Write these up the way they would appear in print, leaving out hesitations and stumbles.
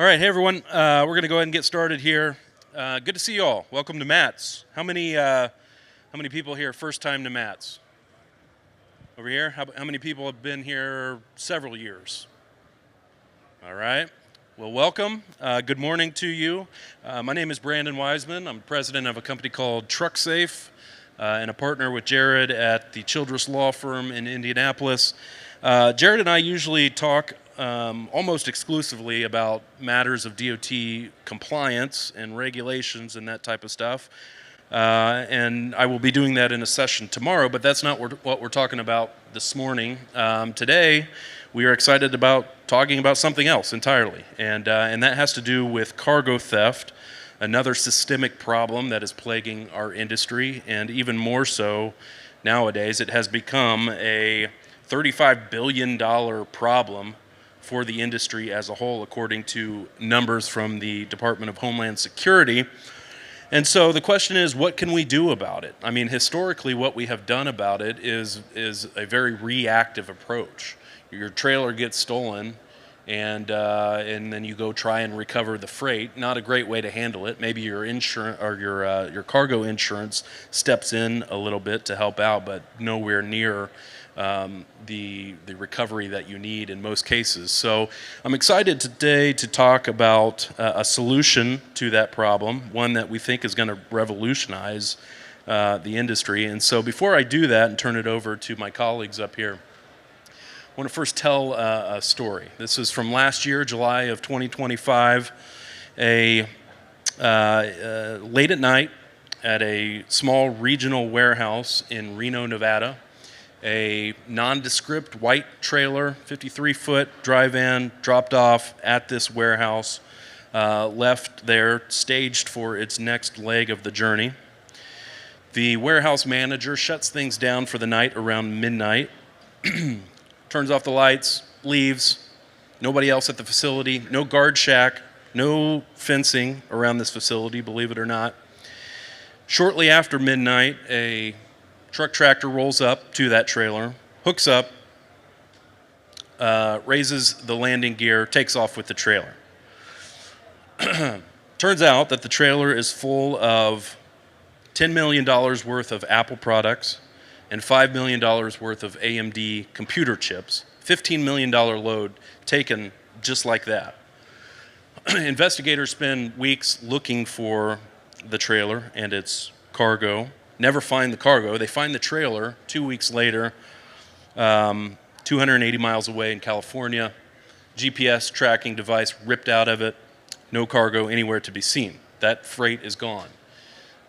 All right, hey everyone. We're going to go ahead and get started here. Good to see you all. Welcome to Matt's. How many people here first time to Matt's? Over here. How many people have been here several years? All right. Well, welcome. Good morning to you. My name is Brandon Wiseman. I'm president of a company called TruckSafe and a partner with Jared at the Childress Law Firm in Indianapolis. Jared and I usually talk almost exclusively about matters of DOT compliance and regulations and that type of stuff. And I will be doing that in a session tomorrow, but that's not what we're talking about this morning. Today, we are excited about talking about something else entirely, and that has to do with cargo theft, another systemic problem that is plaguing our industry, and even more so nowadays, it has become a $35 billion problem for the industry as a whole, according to numbers from the Department of Homeland Security. And so the question is, what can we do about it? I mean, historically, what we have done about it is a very reactive approach. Your trailer gets stolen, and then you go try and recover the freight. Not a great way to handle it. Maybe your insurance or your cargo insurance steps in a little bit to help out, but nowhere near the recovery that you need in most cases. So I'm excited today to talk about a solution to that problem, one that we think is going to revolutionize the industry. And so before I do that and turn it over to my colleagues up here, I want to first tell a story. This is from last year, July of 2025. Late at night at a small regional warehouse in Reno, Nevada, a nondescript white trailer, 53-foot dry van, dropped off at this warehouse, left there, staged for its next leg of the journey. The warehouse manager shuts things down for the night around midnight, turns off the lights, leaves. Nobody else at the facility, no guard shack, no fencing around this facility, believe it or not. Shortly after midnight, a truck tractor rolls up to that trailer, hooks up, raises the landing gear, takes off with the trailer. Turns out that the trailer is full of $10 million worth of Apple products and $5 million worth of AMD computer chips. $15 million load taken just like that. Investigators spend weeks looking for the trailer and its cargo. Never find the cargo. They find the trailer 2 weeks later, 280 miles away in California. GPS tracking device ripped out of it. No cargo anywhere to be seen. That freight is gone.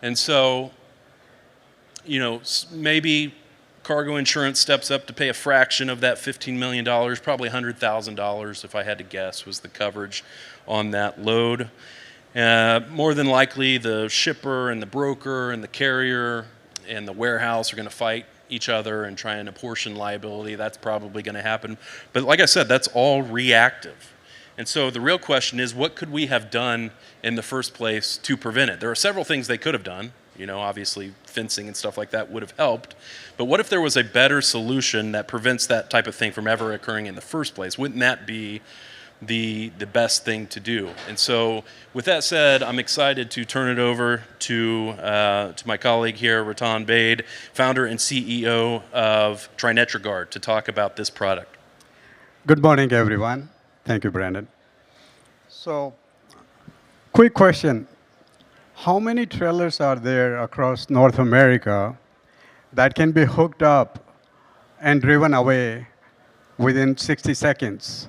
And so, maybe cargo insurance steps up to pay a fraction of that $15 million, probably $100,000 if I had to guess was the coverage on that load. More than likely, the shipper and the broker and the carrier and the warehouse are going to fight each other and try and apportion liability. That's probably going to happen. But like I said, that's all reactive. And so the real question is, what could we have done in the first place to prevent it? There are several things they could have done. Obviously fencing and stuff like that would have helped. But what if there was a better solution that prevents that type of thing from ever occurring in the first place? Wouldn't that be the best thing to do? And so with that said, I'm excited to turn it over to my colleague here, Ratan Baid, founder and CEO of Trinetra Guard, to talk about this product. Good morning, everyone. Thank you, Brandon. So, quick question. How many trailers are there across North America that can be hooked up and driven away within 60 seconds?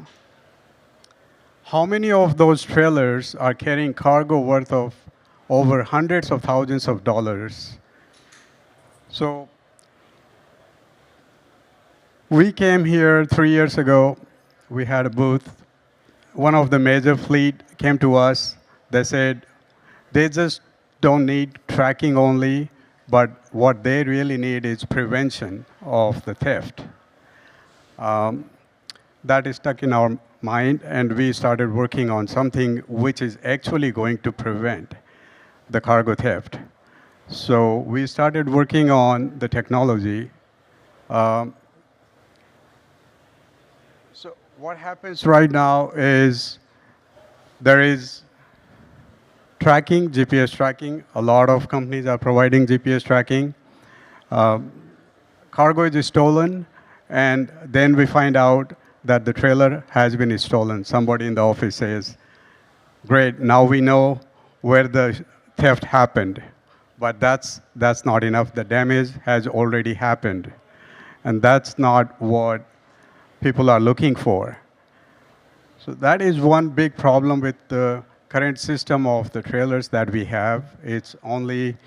How many of those trailers are carrying cargo worth of over hundreds of thousands of dollars? So, we came here 3 years ago. We had a booth. One of the major fleet came to us. They said they just don't need tracking only, but what they really need is prevention of the theft. That is stuck in our mind, and we started working on something which is actually going to prevent the cargo theft. So we started working on the technology. So what happens right now is There is tracking, GPS tracking. A lot of companies are providing GPS tracking. Cargo is stolen, and then we find out that the trailer has been stolen. Somebody in the office says, great, now we know where the theft happened. But that's not enough. The damage has already happened. And that's not what people are looking for. So that is one big problem with the current system of the trailers that we have. It's only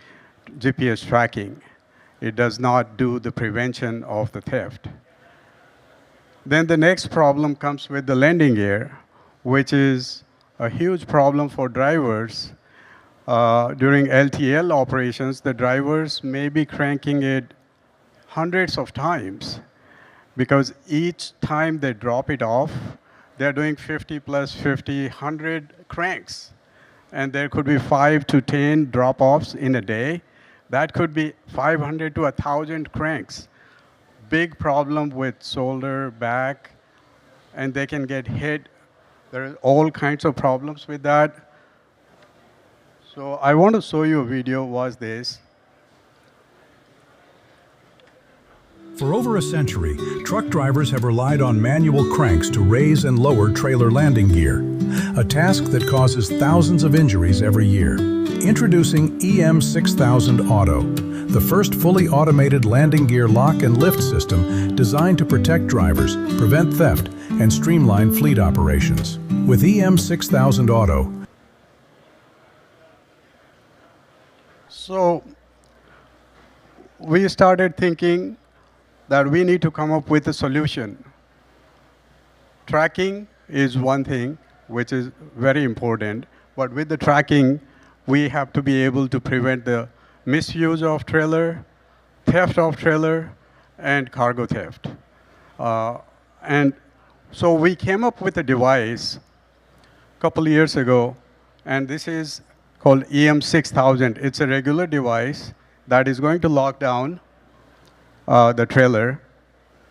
GPS tracking. It does not do the prevention of the theft. Then the next problem comes with the landing gear, which is a huge problem for drivers. During LTL operations, the drivers may be cranking it hundreds of times because each time they drop it off, they're doing 50 plus 50, 100 cranks. And there could be 5 to 10 drop-offs in a day. That could be 500 to 1,000 cranks. Big problem with shoulder, back, and they can get hit. There are all kinds of problems with that. So I want to show you a video, was this. For over a century, truck drivers have relied on manual cranks to raise and lower trailer landing gear, a task that causes thousands of injuries every year. Introducing EM6000 Auto, the first fully automated landing gear lock and lift system designed to protect drivers, prevent theft, and streamline fleet operations. With EM6000 Auto, So we started thinking that we need to come up with a solution. Tracking is one thing, which is very important, but with the tracking, we have to be able to prevent the misuse of trailer, theft of trailer, and cargo theft. And so we came up with a device a couple of years ago, and this is called EM6000. It's a regular device that is going to lock down the trailer.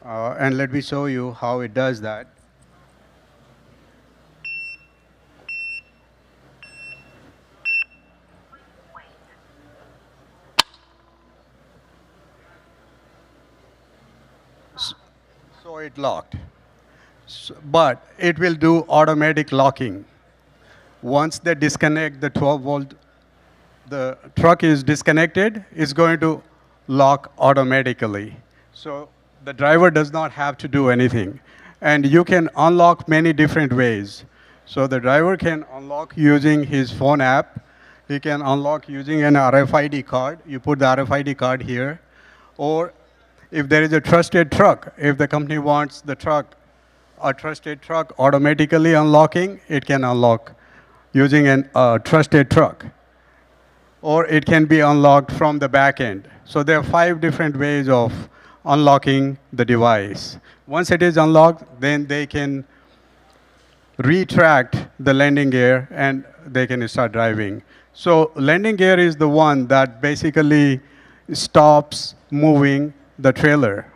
And let me show you how it does that. So it locked. But it will do automatic locking. Once they disconnect the 12 volt, the truck is disconnected, it's going to lock automatically. So the driver does not have to do anything. And you can unlock many different ways. So the driver can unlock using his phone app. He can unlock using an RFID card. You put the RFID card here. Or if there is a trusted truck, if the company wants the truck, a trusted truck automatically unlocking, it can unlock using a trusted truck. Or it can be unlocked from the back end. So there are 5 different ways of unlocking the device. Once it is unlocked, then they can retract the landing gear and they can start driving. So landing gear is the one that basically stops moving the trailer.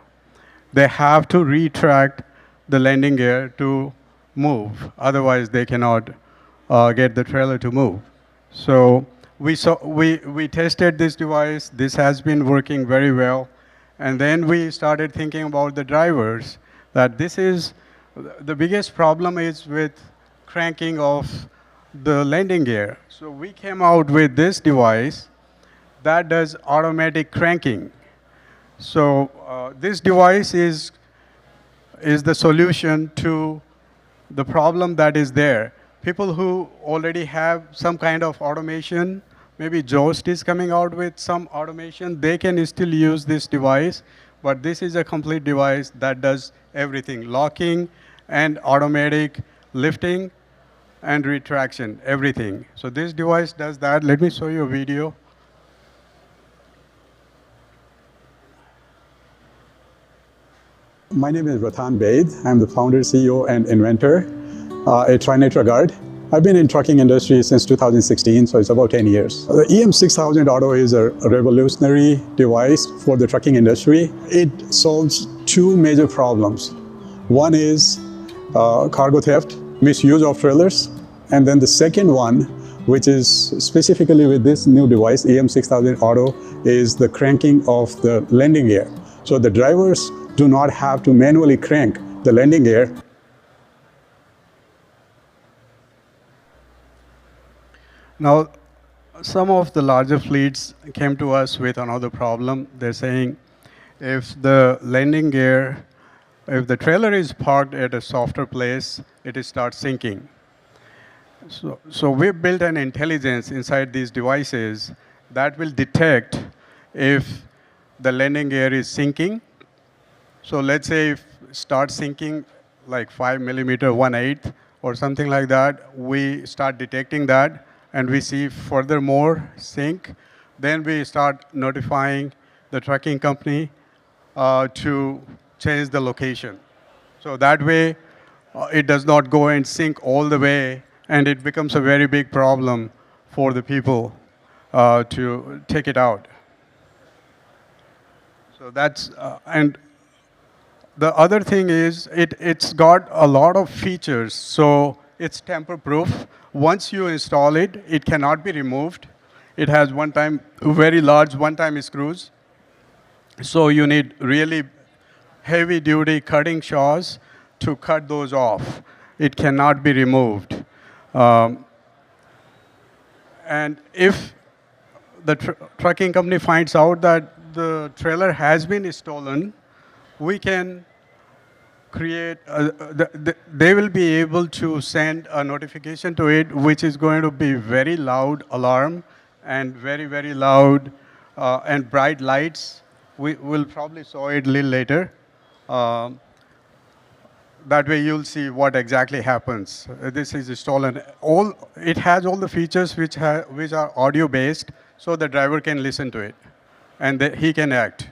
They have to retract the landing gear to move. Otherwise, they cannot get the trailer to move. So we tested this device. This has been working very well. And then we started thinking about the drivers, that this is the biggest problem is with cranking of the landing gear. So we came out with this device that does automatic cranking. So this device is the solution to the problem that is there. People who already have some kind of automation, maybe Jost is coming out with some automation, they can still use this device, but this is a complete device that does everything, locking and automatic lifting and retraction, everything. So this device does that. Let me show you a video. My name is Ratan Baid. I'm the founder, CEO, and inventor at Trinetra Guard. I've been in trucking industry since 2016, so it's about 10 years. The EM6000 Auto is a revolutionary device for the trucking industry. It solves 2 major problems. One is cargo theft, misuse of trailers, And then the second one, which is specifically with this new device, EM6000 Auto, is the cranking of the landing gear. So the drivers do not have to manually crank the landing gear. Now, some of the larger fleets came to us with another problem. They're saying if the landing gear, if the trailer is parked at a softer place, it starts sinking. So we built an intelligence inside these devices that will detect if the landing gear is sinking. So let's say if it starts sinking like 5 millimeter, 1/8 or something like that, we start detecting that and we see furthermore sink. Then we start notifying the trucking company to change the location. So that way, it does not go and sink all the way, and it becomes a very big problem for the people to take it out. So that's, and the other thing is it's got a lot of features. So it's tamper-proof. Once you install it, it cannot be removed. It has very large one-time screws. So you need really heavy-duty cutting saws to cut those off. It cannot be removed. And if the trucking company finds out that the trailer has been stolen, we can create, they will be able to send a notification to it, which is going to be very loud alarm and very, very loud and bright lights. We will probably show it a little later. That way you'll see what exactly happens. This is stolen. It has all the features which are audio based, so the driver can listen to it and he can act.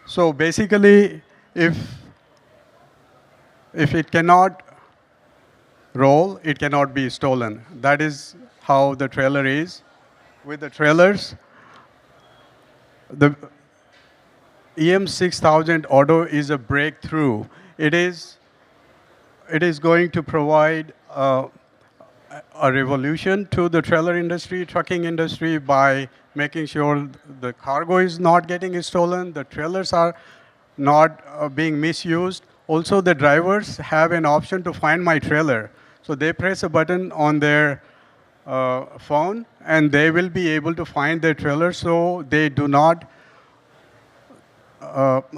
So basically, if it cannot roll, it cannot be stolen. That is how the trailer is. With the trailers, the EM6000 Auto is a breakthrough. It is going to provide a revolution to the trailer industry, trucking industry, by making sure the cargo is not getting stolen, the trailers are not being misused. Also, the drivers have an option to find my trailer. So they press a button on their phone, and they will be able to find their trailer, so they do not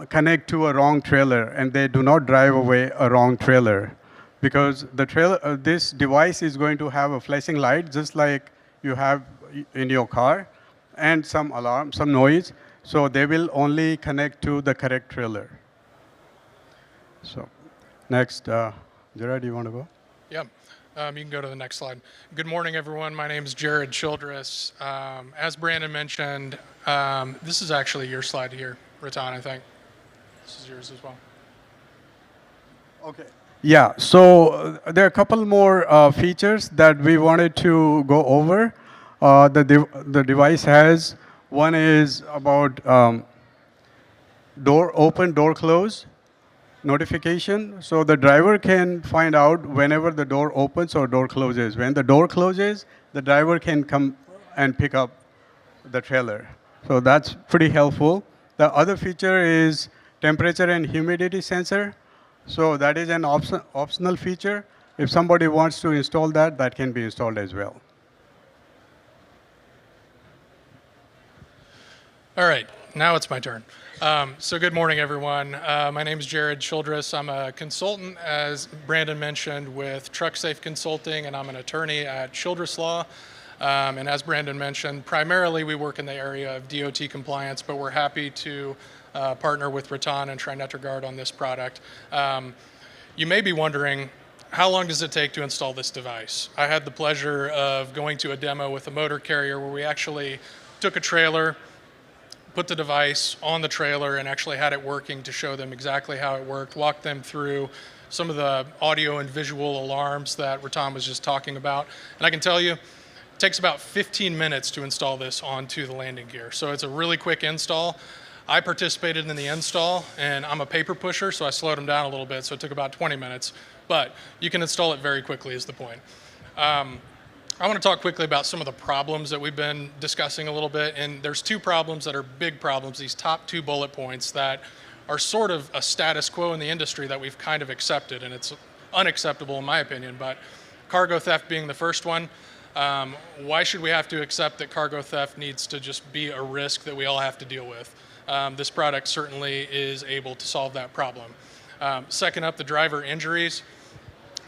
connect to a wrong trailer, and they do not drive away a wrong trailer. Because the trailer, this device is going to have a flashing light, just like you have in your car, and some alarm, some noise. So they will only connect to the correct trailer. So next, Gerard, you want to go? Yep. You can go to the next slide. Good morning, everyone. My name is Jared Childress. As Brandon mentioned, this is actually your slide here, Ratan, I think. This is yours as well. Okay. Yeah, so there are a couple more features that we wanted to go over. The device has, one is about door open, door close notification. So the driver can find out whenever the door opens or door closes. When the door closes, the driver can come and pick up the trailer. So that's pretty helpful. The other feature is temperature and humidity sensor. So that is an optional feature. If somebody wants to install that, that can be installed as well. All right, now it's my turn. So good morning, everyone. My name is Jared Childress. I'm a consultant, as Brandon mentioned, with Truck Safe Consulting, and I'm an attorney at Childress Law. And as Brandon mentioned, primarily we work in the area of DOT compliance, but we're happy to partner with Ratan and Trinetra Guard on this product. You may be wondering, how long does it take to install this device? I had the pleasure of going to a demo with a motor carrier where we actually took a trailer, put the device on the trailer, and actually had it working to show them exactly how it worked, walked them through some of the audio and visual alarms that Ratan was just talking about. And I can tell you, takes about 15 minutes to install this onto the landing gear. So it's a really quick install. I participated in the install, and I'm a paper pusher, so I slowed them down a little bit, so it took about 20 minutes. But you can install it very quickly is the point. I want to talk quickly about some of the problems that we've been discussing a little bit, and there's two problems that are big problems, these top 2 bullet points that are sort of a status quo in the industry that we've kind of accepted, and it's unacceptable in my opinion, but cargo theft being the first one. Why should we have to accept that cargo theft needs to just be a risk that we all have to deal with? This product certainly is able to solve that problem. Second up, the driver injuries.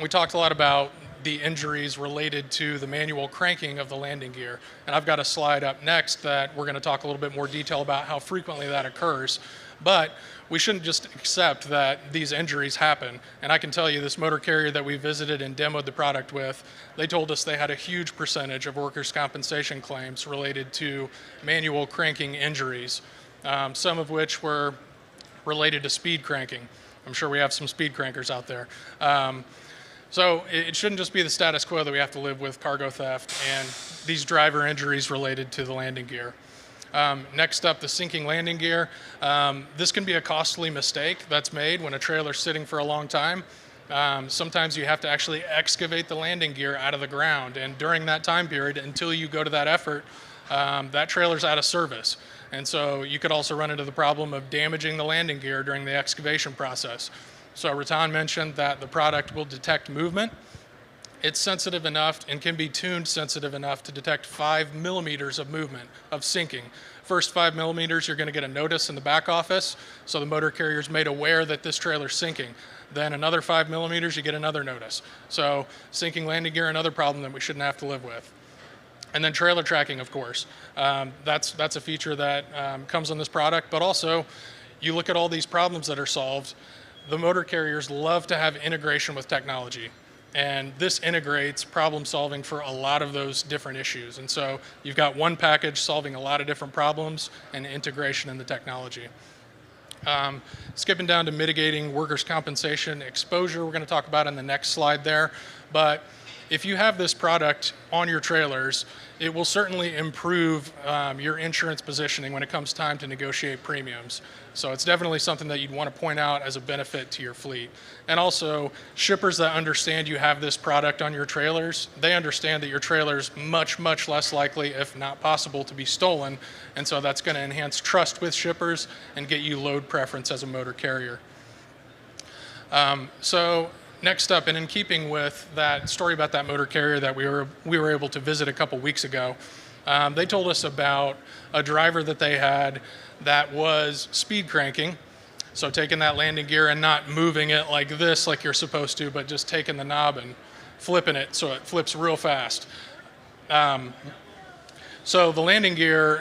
We talked a lot about the injuries related to the manual cranking of the landing gear. And I've got a slide up next that we're going to talk a little bit more detail about how frequently that occurs. But we shouldn't just accept that these injuries happen. And I can tell you this motor carrier that we visited and demoed the product with, they told us they had a huge percentage of workers' compensation claims related to manual cranking injuries, some of which were related to speed cranking. I'm sure we have some speed crankers out there. So it shouldn't just be the status quo that we have to live with cargo theft and these driver injuries related to the landing gear. Next up, the sinking landing gear. This can be a costly mistake that's made when a trailer's sitting for a long time. Sometimes you have to actually excavate the landing gear out of the ground, and during that time period, until you go to that effort, that trailer's out of service. And so you could also run into the problem of damaging the landing gear during the excavation process. So Ratan mentioned that the product will detect movement. It's sensitive enough and can be tuned sensitive enough to detect 5 millimeters of movement, of sinking. First 5 millimeters, you're going to get a notice in the back office, so the motor carrier's made aware that this trailer's sinking. Then another 5 millimeters, you get another notice. So sinking landing gear, another problem that we shouldn't have to live with. And then trailer tracking, of course. That's a feature that comes on this product, but also you look at all these problems that are solved. The motor carriers love to have integration with technology, and this integrates problem solving for a lot of those different issues. And so you've got one package solving a lot of different problems and integration in the technology. Skipping down to mitigating workers' compensation exposure, we're going to talk about in the next slide there. But if you have this product on your trailers, it will certainly improve your insurance positioning when it comes time to negotiate premiums. So it's definitely something that you'd want to point out as a benefit to your fleet. And also, shippers that understand you have this product on your trailers, they understand that your trailer's much, much less likely, if not possible, to be stolen. And so that's going to enhance trust with shippers and get you load preference as a motor carrier. So next up, and in keeping with that story about that motor carrier that we were able to visit a couple weeks ago, they told us about a driver that they had that was speed cranking, so taking that landing gear and not moving it like this like you're supposed to, but just taking the knob and flipping it so it flips real fast. So the landing gear,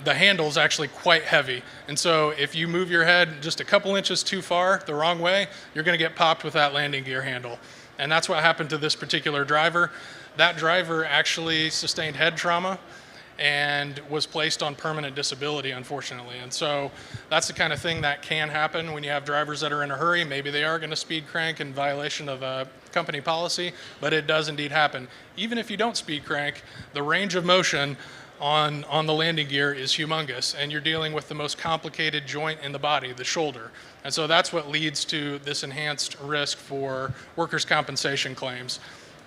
the handle is actually quite heavy. And so if you move your head just a couple inches too far the wrong way, you're going to get popped with that landing gear handle. And that's what happened to this particular driver. That driver actually sustained head trauma and was placed on permanent disability, unfortunately. And so that's the kind of thing that can happen when you have drivers that are in a hurry. Maybe they are going to speed crank in violation of a company policy, but it does indeed happen. Even if you don't speed crank, the range of motion on the landing gear is humongous, and you're dealing with the most complicated joint in the body, the shoulder. And so that's what leads to this enhanced risk for workers' compensation claims.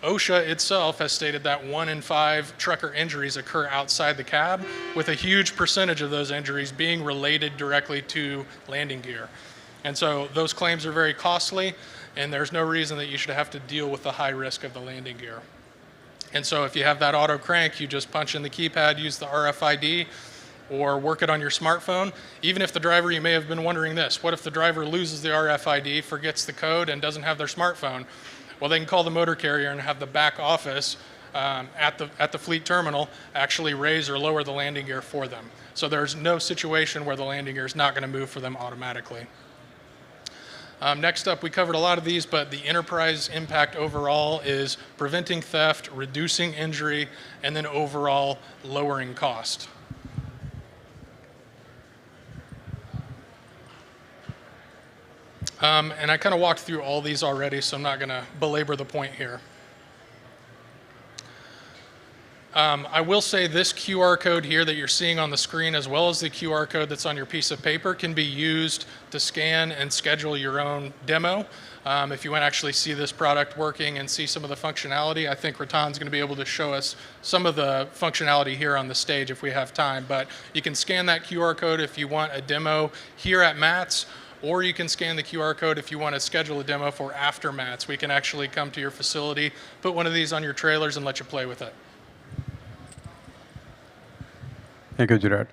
OSHA itself has stated that 1 in 5 trucker injuries occur outside the cab, with a huge percentage of those injuries being related directly to landing gear. And so those claims are very costly, and there's no reason that you should have to deal with the high risk of the landing gear. And so if you have that auto crank, you just punch in the keypad, use the RFID, or work it on your smartphone. Even if the driver, you may have been wondering this, what if the driver loses the RFID, forgets the code, and doesn't have their smartphone? Well, they can call the motor carrier and have the back office at the fleet terminal actually raise or lower the landing gear for them. So there's no situation where the landing gear is not going to move for them automatically. Next up, we covered a lot of these, but the enterprise impact overall is preventing theft, reducing injury, and then overall lowering cost. And I kind of walked through all these already, so I'm not going to belabor the point here. I will say this QR code here that you're seeing on the screen, as well as the QR code that's on your piece of paper, can be used to scan and schedule your own demo. If you want to actually see this product working and see some of the functionality, I think Ratan's going to be able to show us some of the functionality here on the stage if we have time. But you can scan that QR code if you want a demo here at Matt's, or you can scan the QR code if you want to schedule a demo for after Matt's. We can actually come to your facility, put one of these on your trailers, and let you play with it. Thank you, Gerard.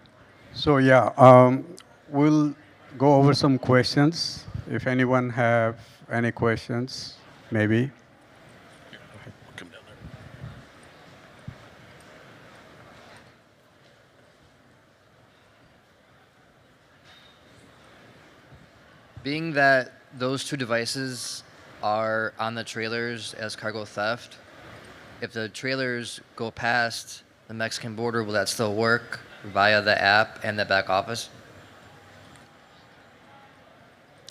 So yeah, we'll go over some questions. If anyone have any questions, maybe. Come down there. Being that those two devices are on the trailers as cargo theft, if the trailers go past the Mexican border, will that still work via the app and the back office?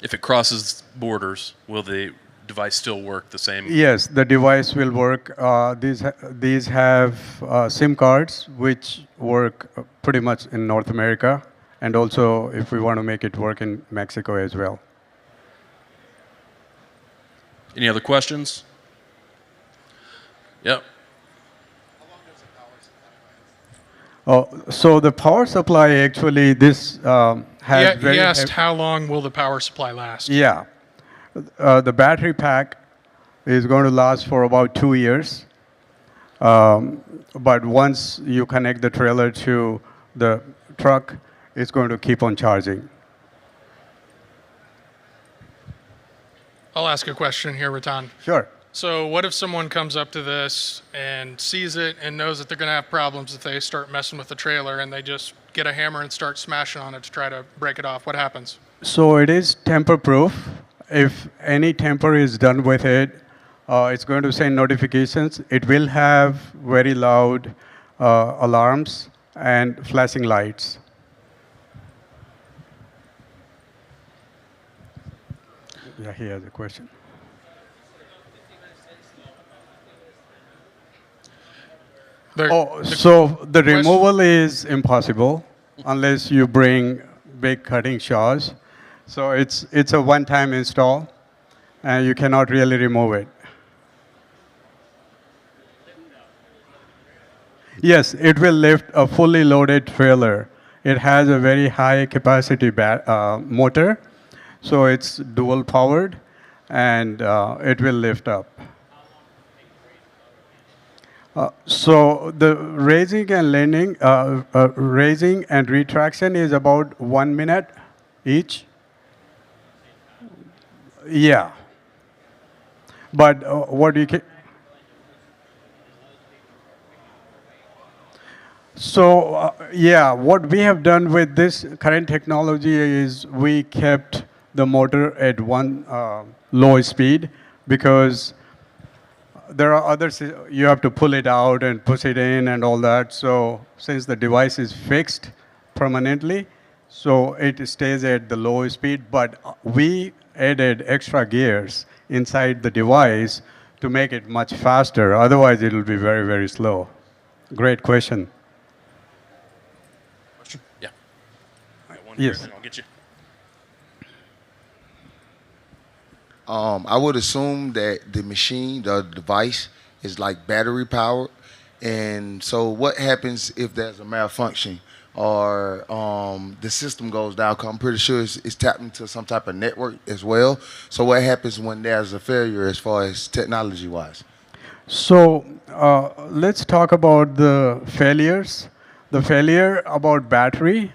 If it crosses borders, will the device still work the same? Yes, the device will work. These have SIM cards which work pretty much in North America, and also if we want to make it work in Mexico as well. Any other questions? Yep. Oh, so the power supply actually this has He asked how long will the power supply last? Yeah, the battery pack is going to last for about 2 years. But once you connect the trailer to the truck, it's going to keep on charging. I'll ask a question here, Ratan. Sure. So what if someone comes up to this and sees it and knows that they're going to have problems if they start messing with the trailer, and they just get a hammer and start smashing on it to try to break it off? What happens? So it is tamper-proof. If any tamper is done with it, it's going to send notifications. It will have very loud alarms and flashing lights. Yeah, he has a question. So the removal is impossible unless you bring big cutting saws. So it's a one-time install, and you cannot really remove it. Yes, it will lift a fully loaded trailer. It has a very high capacity motor, so it's dual powered, and it will lift up. So the raising and landing, raising and retraction is about 1 minute each. Yeah. But what you can... So yeah, what we have done with this current technology is we kept the motor at one low speed, because there are others, you have to pull it out and push it in and all that. So since the device is fixed permanently, so it stays at the low speed, but we added extra gears inside the device to make it much faster. Otherwise, it will be very, very slow. Great question. Question? Yeah. Got one Yes. here, then I'll get you. I would assume that the machine, the device, is like battery powered. And so what happens if there's a malfunction or the system goes down? 'Cause I'm pretty sure it's tapped into some type of network as well. So what happens when there's a failure as far as technology-wise? So let's talk about the failures. The failure about battery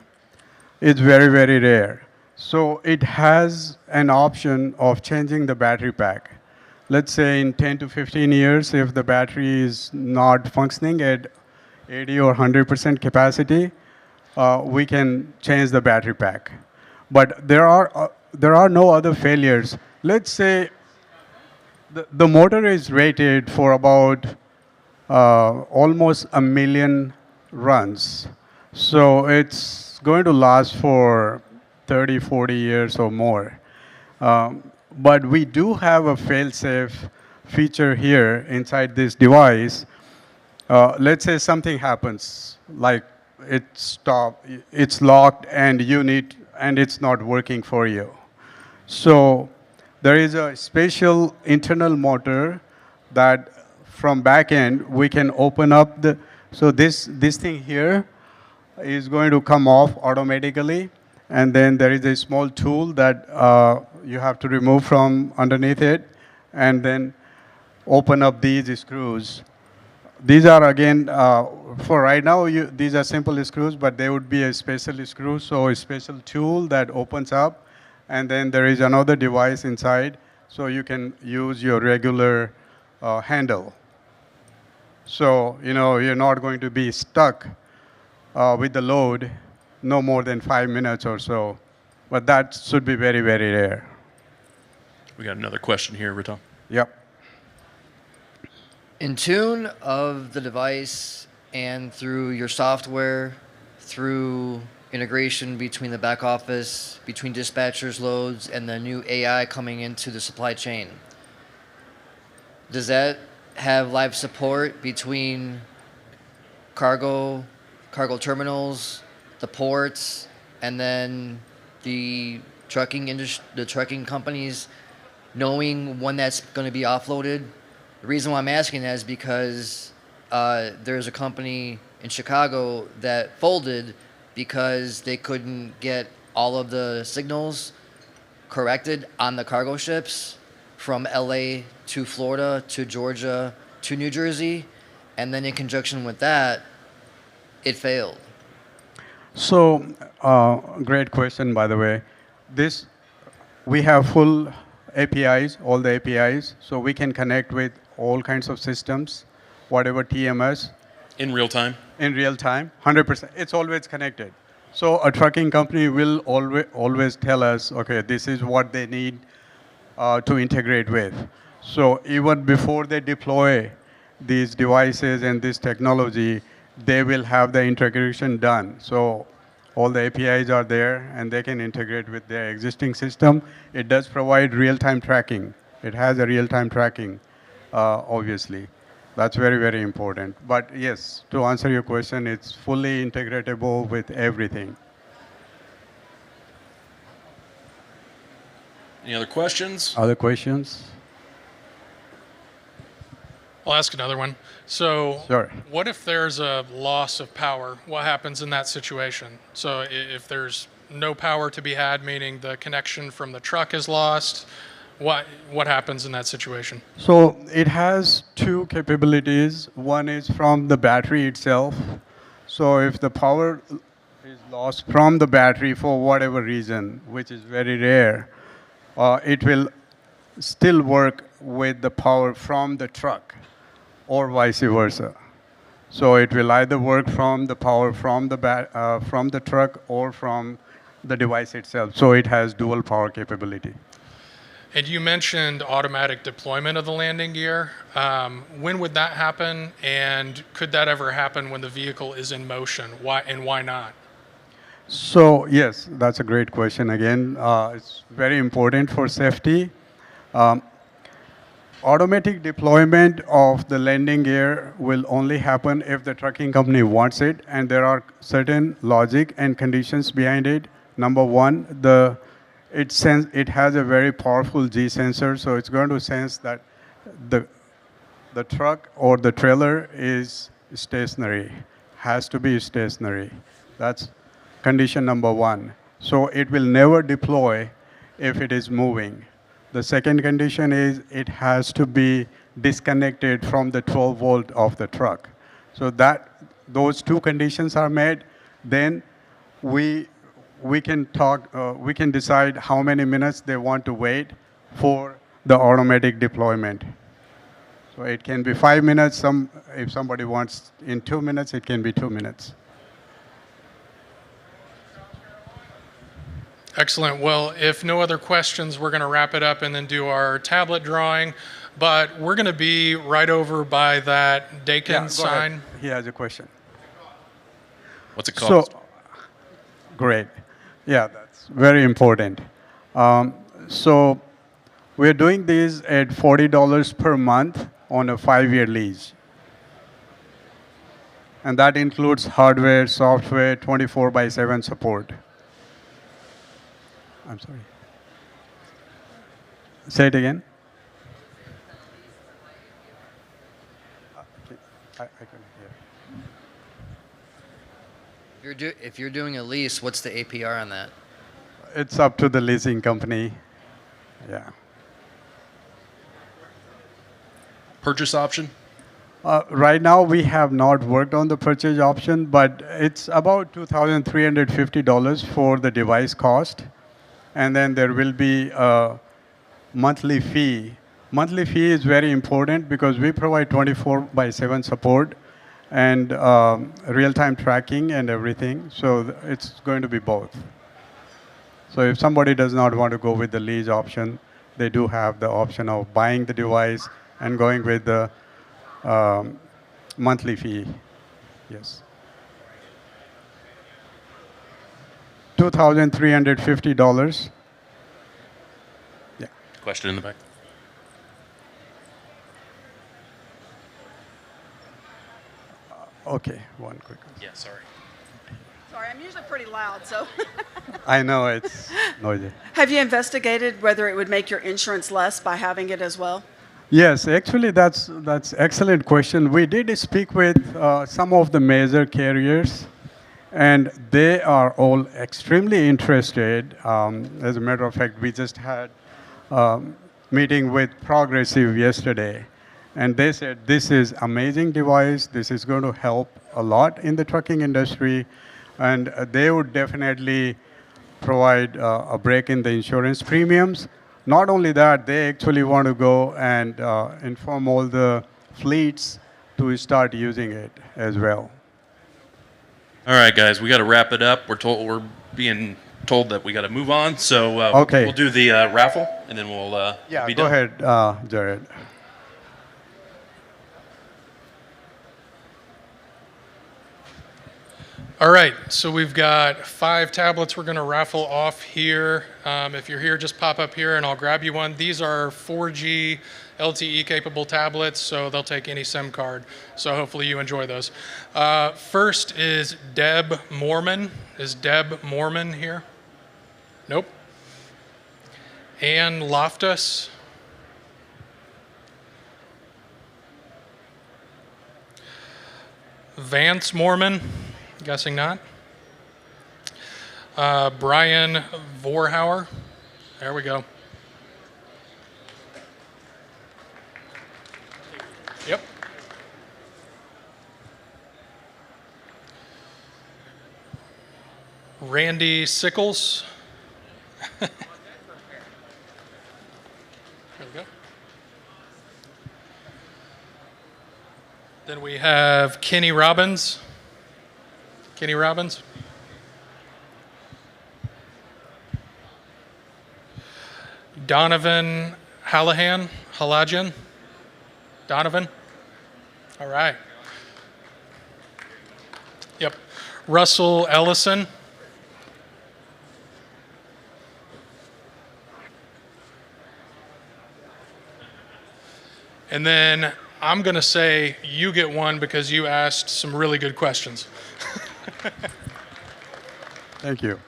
is very, very rare. So it has an option of changing the battery pack. Let's say in 10 to 15 years, if the battery is not functioning at 80 or 100% capacity, we can change the battery pack. But there are no other failures. Let's say the motor is rated for about almost 1 million runs. So it's going to last for 30, 40 years or more. But we do have a fail-safe feature here inside this device. let's say something happens, like it's locked, and and it's not working for you. So there is a special internal motor that from back end we can open up so this thing here is going to come off automatically, and then there is a small tool that you have to remove from underneath it, and then open up these screws. These are again, for right now, these are simple screws, but there would be a special screw, so a special tool that opens up, and then there is another device inside, so you can use your regular handle. So, you're not going to be stuck with the load no more than 5 minutes or so, but that should be very, very rare. We got another question here, Ratan. Yep. In tune of the device and through your software, through integration between the back office, between dispatchers' loads, and the new AI coming into the supply chain, does that have live support between cargo terminals, the ports, and then the trucking companies, knowing when that's going to be offloaded? The reason why I'm asking that is because there's a company in Chicago that folded because they couldn't get all of the signals corrected on the cargo ships from LA to Florida to Georgia to New Jersey, and then in conjunction with that, it failed. So, great question, by the way. We have full APIs, all the APIs, so we can connect with all kinds of systems, whatever TMS. In real time? In real time, 100%. It's always connected. So a trucking company will always tell us, okay, this is what they need to integrate with. So even before they deploy these devices and this technology, they will have the integration done. So all the APIs are there, and they can integrate with their existing system. It does provide real-time tracking. It has a real-time tracking, obviously. That's very, very important. But yes, to answer your question, it's fully integratable with everything. Any other questions? Other questions? I'll ask another one. So, Sure. what if there's a loss of power? What happens in that situation? So, if there's no power to be had, meaning the connection from the truck is lost, what happens in that situation? So it has two capabilities. One is from the battery itself. So if the power is lost from the battery for whatever reason, which is very rare, it will still work with the power from the truck or vice versa. So it will either work from the power from the truck or from the device itself. So it has dual power capability. And you mentioned automatic deployment of the landing gear. When would that happen? And could that ever happen when the vehicle is in motion? Why not? So yes, that's a great question. Again, it's very important for safety. Automatic deployment of the landing gear will only happen if the trucking company wants it, and there are certain logic and conditions behind it. Number one, it has a very powerful G sensor, so it's going to sense that the truck or the trailer is stationary, has to be stationary. That's condition number one. So it will never deploy if it is moving. The second condition is it has to be disconnected from the 12 volt of the truck. So those two conditions are met, then we can decide how many minutes they want to wait for the automatic deployment. So it can be 5 minutes. If somebody wants in 2 minutes, it can be 2 minutes. Excellent. Well, if no other questions, we're going to wrap it up and then do our tablet drawing. But we're going to be right over by that Dakin sign. Ahead. He has a question. What's it cost? So, great. Yeah, that's very important. So we're doing these at $40 per month on a 5-year lease. and that includes hardware, software, 24/7 support. I'm sorry. Say it again. I couldn't hear. If you're doing a lease, what's the APR on that? It's up to the leasing company. Yeah. Purchase option? Right now, we have not worked on the purchase option, but it's about $2,350 for the device cost. And then there will be a monthly fee. Monthly fee is very important because we provide 24/7 support and real-time tracking and everything. So it's going to be both. So if somebody does not want to go with the lease option, they do have the option of buying the device and going with the monthly fee. Yes. $2,350. Yeah. Question in the back. Okay, one quick. Yeah, sorry. Sorry, I'm usually pretty loud, so. I know it's noisy. Have you investigated whether it would make your insurance less by having it as well? Yes, actually, that's excellent question. We did speak with some of the major carriers, and they are all extremely interested. As a matter of fact, we just had a meeting with Progressive yesterday, and they said this is amazing device. This is going to help a lot in the trucking industry, and they would definitely provide a break in the insurance premiums. Not only that, they actually want to go and inform all the fleets to start using it as well. All right, guys, we got to wrap it up. We're being told that we got to move on, so Okay. we'll do the raffle, and then we'll Yeah, be go done. ahead, Jared. All right, so we've got 5 tablets we're going to raffle off here. If you're here, just pop up here and I'll grab you one. These are 4G LTE capable tablets, so they'll take any SIM card. So hopefully you enjoy those. First is Deb Mormon. Is Deb Mormon here? Nope. Ann Loftus. Vance Mormon. Guessing not. Brian Vorhauer. There we go. Yep. Randy Sickles. There we go. Then we have Kenny Robbins. Kenny Robbins. Donovan Halajan. Donovan. All right. Yep. Russell Ellison. And then I'm going to say you get one because you asked some really good questions. Thank you.